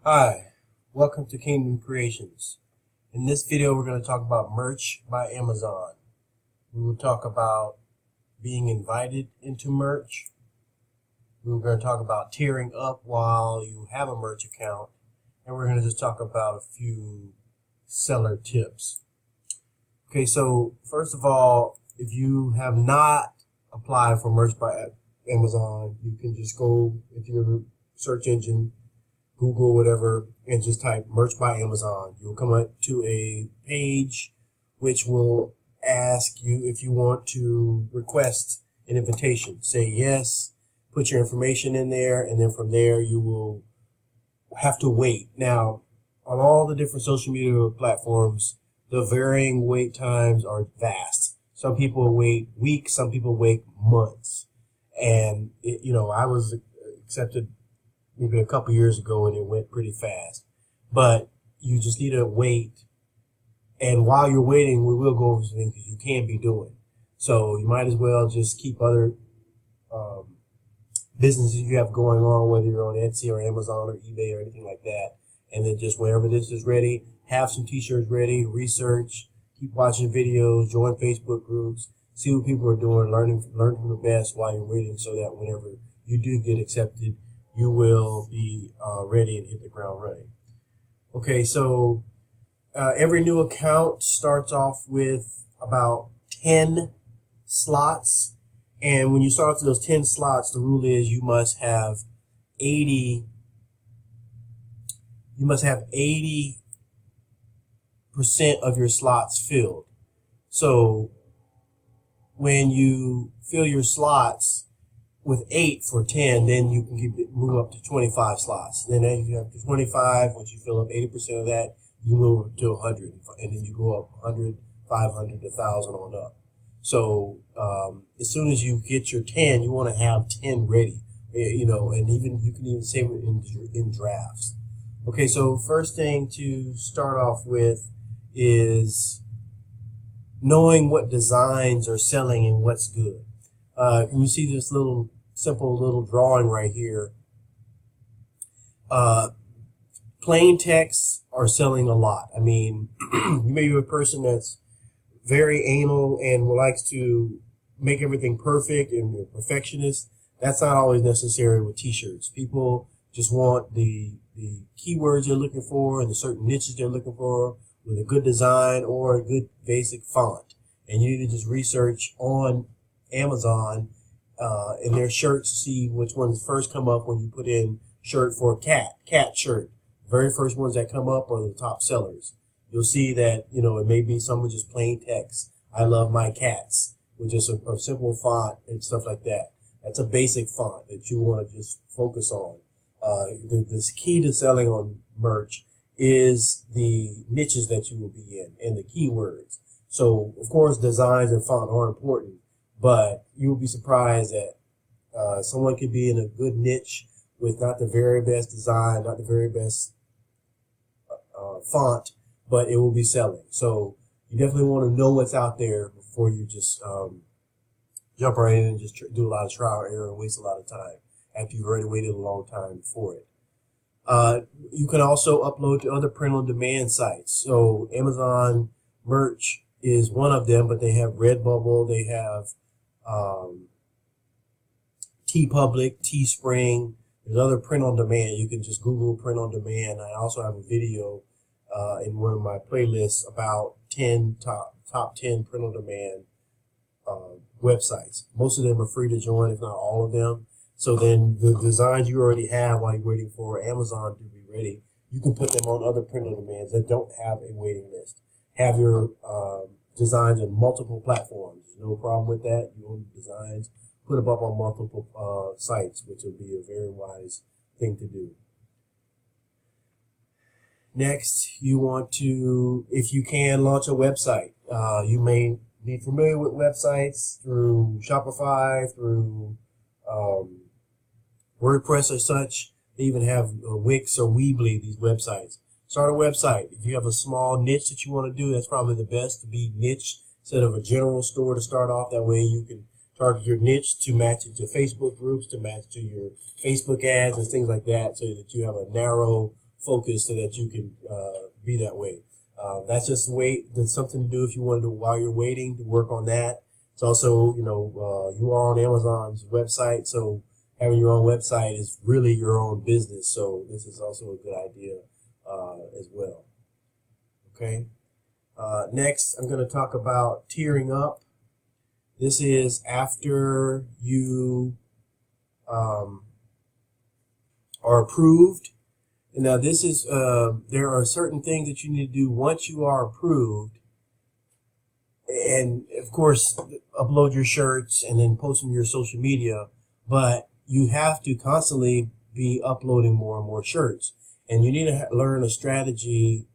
Hi, welcome to Kingdom Creations. In this video, we're going to talk about merch by Amazon. We will talk about being invited into merch. We're going to talk about tearing up while you have a merch account. And we're going to just talk about a few seller tips. Okay, so first of all, if you have not applied for merch by Amazon, you can just go into your search engine, Google, whatever, and just type merch by Amazon. You'll come up to a page which will ask you if you want to request an invitation. Say yes, put your information in there, and then from there you will have to wait. Now, on all the different social media platforms, the varying wait times are vast. Some people wait weeks, some people wait months. And, I was accepted maybe a couple years ago and it went pretty fast. But you just need to wait. And while you're waiting, we will go over some things you can be doing. So you might as well just keep other businesses you have going on, whether you're on Etsy or Amazon or eBay or anything like that. And then just whenever this is ready, have some t-shirts ready, research, keep watching videos, join Facebook groups, see what people are doing, learn from the best while you're waiting so that whenever you do get accepted, you will be ready and hit the ground running. Okay, so every new account starts off with about 10 slots. And when you start with those 10 slots, the rule is you must have 80% of your slots filled. So when you fill your slots with 8 for 10, then you can move up to 25 slots. Then if you have to 25, once you fill up 80% of that, you move up to 100, and then you go up 100, 500, 1,000 on up. So as soon as you get your 10, you want to have 10 ready, and even you can even save it in drafts. Okay, so first thing to start off with is knowing what designs are selling and what's good. Can you see this simple little drawing right here? Plain texts are selling a lot. I mean, you may be a person that's very anal and likes to make everything perfect and a perfectionist. That's not always necessary with t-shirts. People just want the keywords they're looking for and the certain niches they're looking for with a good design or a good basic font. And you need to just research on Amazon in their shirts to see which ones first come up when you put in shirt for cat shirt. The very first ones that come up are the top sellers. You'll see that, it may be some with just plain text. I love my cats, with just a simple font and stuff like that. That's a basic font that you want to just focus on. The key to selling on merch is the niches that you will be in and the keywords. So, of course, designs and font are important, but you will be surprised that someone could be in a good niche with not the very best design, not the very best font, but it will be selling. So you definitely want to know what's out there before you just jump right in and just do a lot of trial and error and waste a lot of time after you've already waited a long time for it. You can also upload to other print-on-demand sites. So Amazon Merch is one of them, but they have Redbubble, they have TeePublic, Teespring. There's other print-on-demand. You can just Google print-on-demand. I also have a video in one of my playlists about 10 top 10 print-on-demand websites. Most of them are free to join, if not all of them. So then the designs you already have while you're waiting for Amazon to be ready, you can put them on other print-on-demands that don't have a waiting list. Have your designs on multiple platforms. No problem with that. You own designs, put them up on multiple sites, which would be a very wise thing to do. Next, you want to, if you can, launch a website. You may be familiar with websites through Shopify, through WordPress or such. They even have Wix or Weebly, these websites. Start a website. If you have a small niche that you want to do, that's probably the best to be niche instead of a general store to start off. That way you can target your niche to match it to Facebook groups, to match to your Facebook ads and things like that, so that you have a narrow focus so that you can be that way. That's just that's something to do if you want to do while you're waiting to work on that. It's also, you are on Amazon's website, so having your own website is really your own business. So this is also a good idea as well. Okay. Next, I'm going to talk about tiering up. This is after you are approved. And now this is, there are certain things that you need to do once you are approved. And of course, upload your shirts and then post them to your social media. But you have to constantly be uploading more and more shirts. And you need to learn a strategy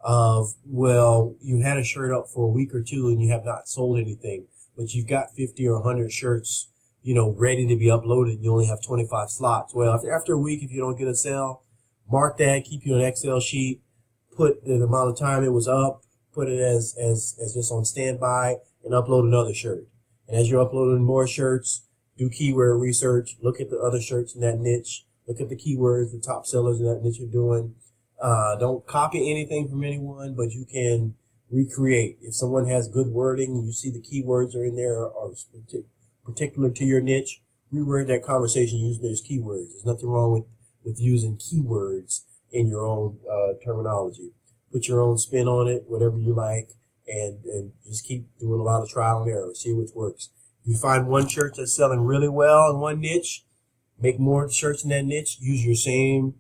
of, well, you had a shirt up for a week or two and you have not sold anything, but you've got 50 or 100 shirts, ready to be uploaded. You only have 25 slots. Well, after a week, if you don't get a sale, mark that, keep you an Excel sheet, put the amount of time it was up, put it as just on standby, and upload another shirt. And as you're uploading more shirts, do keyword research, look at the other shirts in that niche, look at the keywords, the top sellers in that niche you're doing. Don't copy anything from anyone, but you can recreate. If someone has good wording and you see the keywords are in there or particular to your niche, reword that conversation using those keywords. There's nothing wrong with using keywords in your own terminology. Put your own spin on it, whatever you like, and just keep doing a lot of trial and error. See which works. If you find one shirt that's selling really well in one niche, make more shirts in that niche. Use your same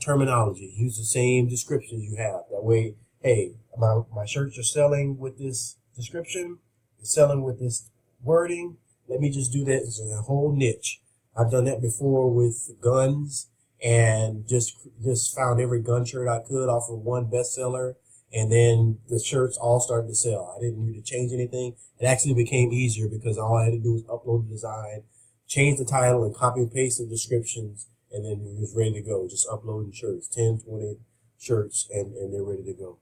terminology. Use the same descriptions you have. That way, hey, my shirts are selling with this description, it's selling with this wording. Let me just do that as a whole niche. I've done that before with guns and just found every gun shirt I could off of one bestseller, and then the shirts all started to sell. I didn't need to change anything. It actually became easier because all I had to do was upload the design, change the title, and copy and paste the descriptions, and then it was ready to go. Just uploading shirts, 10, 20 shirts, and they're ready to go.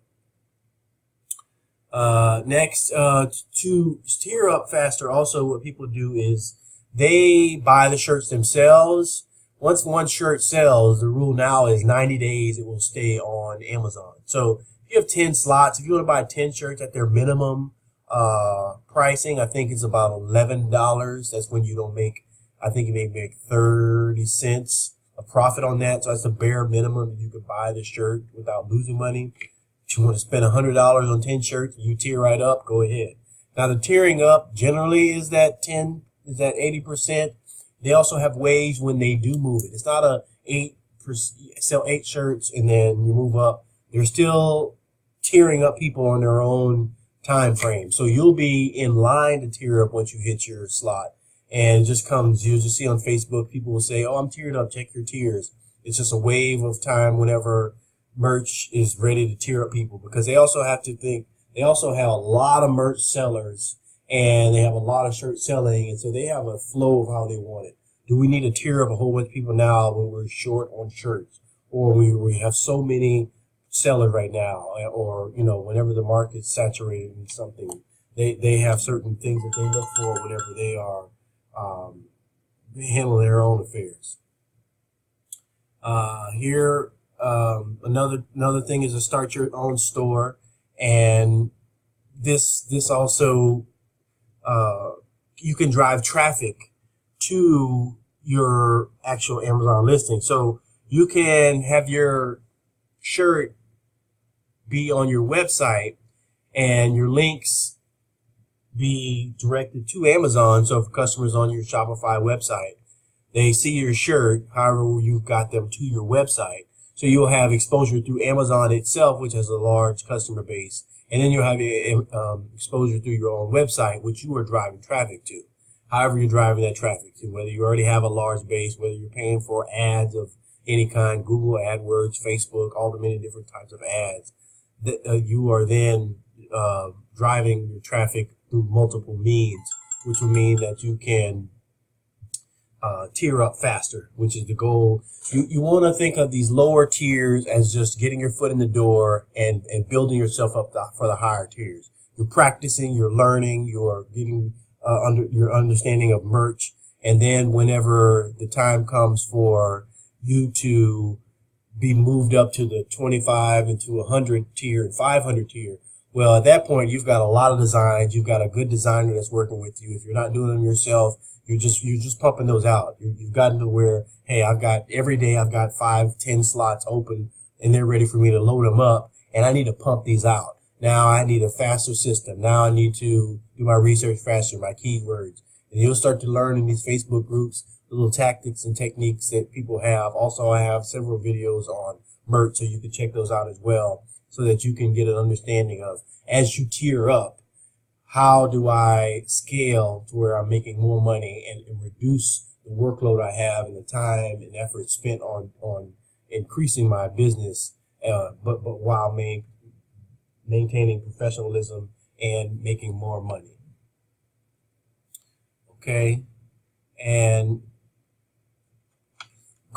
Next, to tier up faster, also what people do is they buy the shirts themselves. Once one shirt sells, the rule now is 90 days it will stay on Amazon. So if you have 10 slots, if you want to buy 10 shirts at their minimum pricing, I think it's about $11. That's when you don't make, I think you may make 30 cents a profit on that. So that's the bare minimum that you could buy the shirt without losing money. If you want to spend $100 on 10 shirts, you tier right up, go ahead. Now the tiering up generally is that 80%. They also have ways when they do move it. It's not a sell 8 shirts and then you move up. They're still tiering up people on their own time frame. So you'll be in line to tier up once you hit your slot. And it just comes, you'll just see on Facebook, people will say, oh, I'm tiered up, check your tiers. It's just a wave of time whenever merch is ready to tier up people, because they also have to think, they also have a lot of merch sellers and they have a lot of shirts selling, and so they have a flow of how they want it. Do we need to tier up a whole bunch of people now when we're short on shirts, or we have so many sellers right now, or whenever the market's saturated in something, they have certain things that they look for whenever they are handling their own affairs. Here, another thing is to start your own store, and this also you can drive traffic to your actual Amazon listing. So you can have your shirt be on your website and your links be directed to Amazon. So if customers on your Shopify website, they see your shirt, however you've got them to your website. So you'll have exposure through Amazon itself, which has a large customer base. And then you'll have exposure through your own website, which you are driving traffic to. However you're driving that traffic to, whether you already have a large base, whether you're paying for ads of any kind, Google AdWords, Facebook, all the many different types of ads, that you are then driving your traffic through multiple means, which will mean that you can tier up faster, which is the goal. You want to think of these lower tiers as just getting your foot in the door and building yourself up for the higher tiers. You're practicing, you're learning, you're getting your understanding of merch, and then whenever the time comes for you to be moved up to the 25 and to 100 tier and 500 tier. Well, at that point, you've got a lot of designs. You've got a good designer that's working with you. If you're not doing them yourself, you're just pumping those out. You've gotten to where, hey, every day I've got 5, 10 slots open and they're ready for me to load them up, and I need to pump these out. Now I need a faster system. Now I need to do my research faster, my keywords. And you'll start to learn in these Facebook groups the little tactics and techniques that people have. Also, I have several videos on merch, so you can check those out as well, so that you can get an understanding of, as you tier up, how do I scale to where I'm making more money and reduce the workload I have and the time and effort spent on increasing my business, but while maintaining professionalism and making more money. Okay, and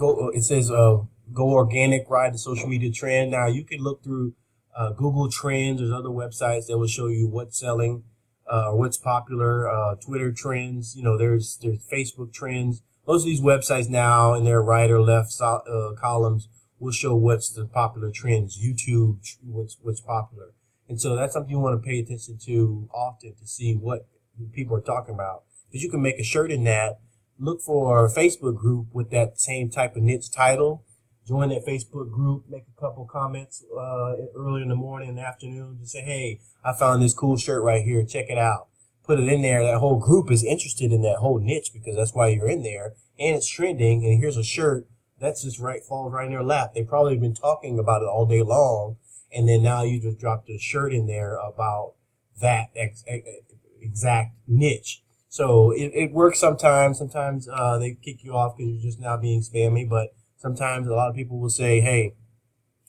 it says go organic, ride the social media trend. Now you can look through Google Trends. There's other websites that will show you what's selling, what's popular, Twitter trends. There's Facebook trends. Most of these websites now in their right or left columns will show what's the popular trends. YouTube, what's popular. And so that's something you want to pay attention to often to see what people are talking about. Because you can make a shirt in that. Look for a Facebook group with that same type of niche title. Join that Facebook group, make a couple comments early in the morning and afternoon. Just say, hey, I found this cool shirt right here. Check it out. Put it in there. That whole group is interested in that whole niche because that's why you're in there. And it's trending. And here's a shirt that's just falls right in their lap. They've probably been talking about it all day long. And then now you just dropped a shirt in there about that exact niche. So it works sometimes. Sometimes they kick you off because you're just now being spammy. But sometimes a lot of people will say, hey,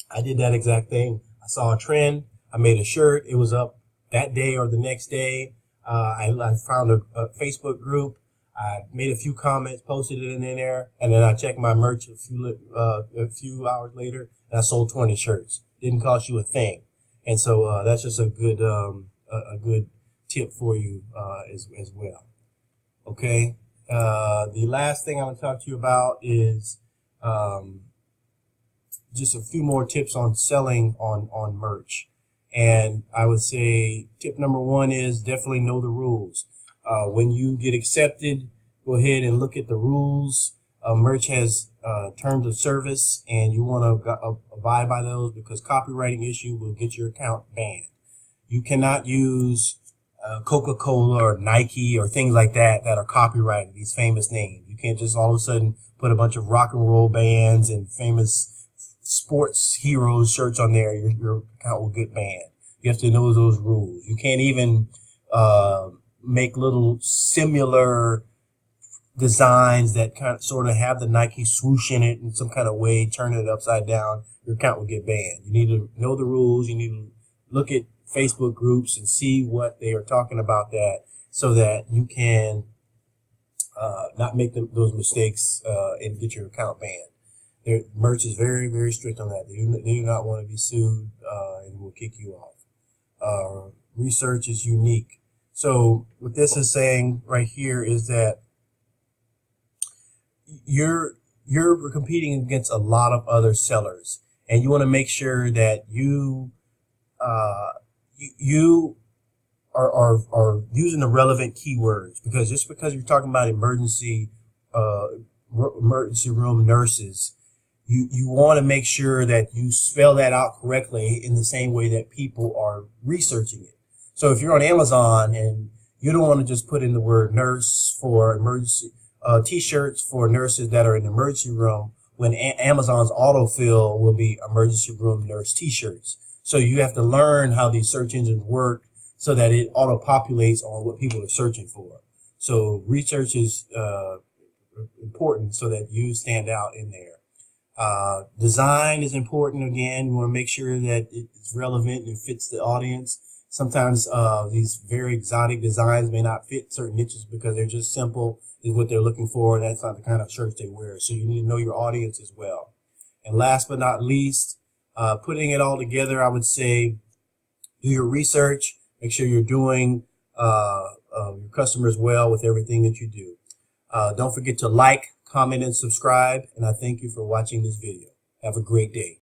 I did that exact thing. I saw a trend. I made a shirt. It was up that day or the next day. I found a Facebook group. I made a few comments, posted it in there, and then I checked my merch a few hours later, and I sold 20 shirts. Didn't cost you a thing. And so that's just a good tip for you as well. Okay. The last thing I want to talk to you about is just a few more tips on selling on merch. And I would say tip number 1 is definitely know the rules. When you get accepted, go ahead and look at the rules. Merch has terms of service, and you want to abide by those because copywriting issue will get your account banned. You cannot use Coca-Cola or Nike or things like that are copyrighted, these famous names. You can't just all of a sudden put a bunch of rock and roll bands and famous sports heroes shirts on there. Your account will get banned. You have to know those rules. You can't even make little similar designs that sort of have the Nike swoosh in it in some kind of way, turn it upside down. Your account will get banned. You need to know the rules. You need to look at Facebook groups and see what they are talking about that, so that you can not make those mistakes and get your account banned. Their merch is very, very strict on that. They do not want to be sued and will kick you off. Research is unique. So what this is saying right here is that you're competing against a lot of other sellers, and you want to make sure that you are using the relevant keywords, because just because you're talking about emergency room nurses, you want to make sure that you spell that out correctly in the same way that people are researching it. So if you're on Amazon and you don't want to just put in the word nurse for emergency t-shirts for nurses that are in the emergency room, when Amazon's autofill will be emergency room nurse t-shirts. So you have to learn how these search engines work so that it auto-populates on what people are searching for. So research is important so that you stand out in there. Design is important. Again, you want to make sure that it's relevant and fits the audience. Sometimes these very exotic designs may not fit certain niches because they're just simple, is what they're looking for, and that's not the kind of shirts they wear. So you need to know your audience as well. And last but not least, putting it all together, I would say do your research. Make sure you're doing your customers well with everything that you do. Don't forget to like, comment, and subscribe, and I thank you for watching this video. Have a great day.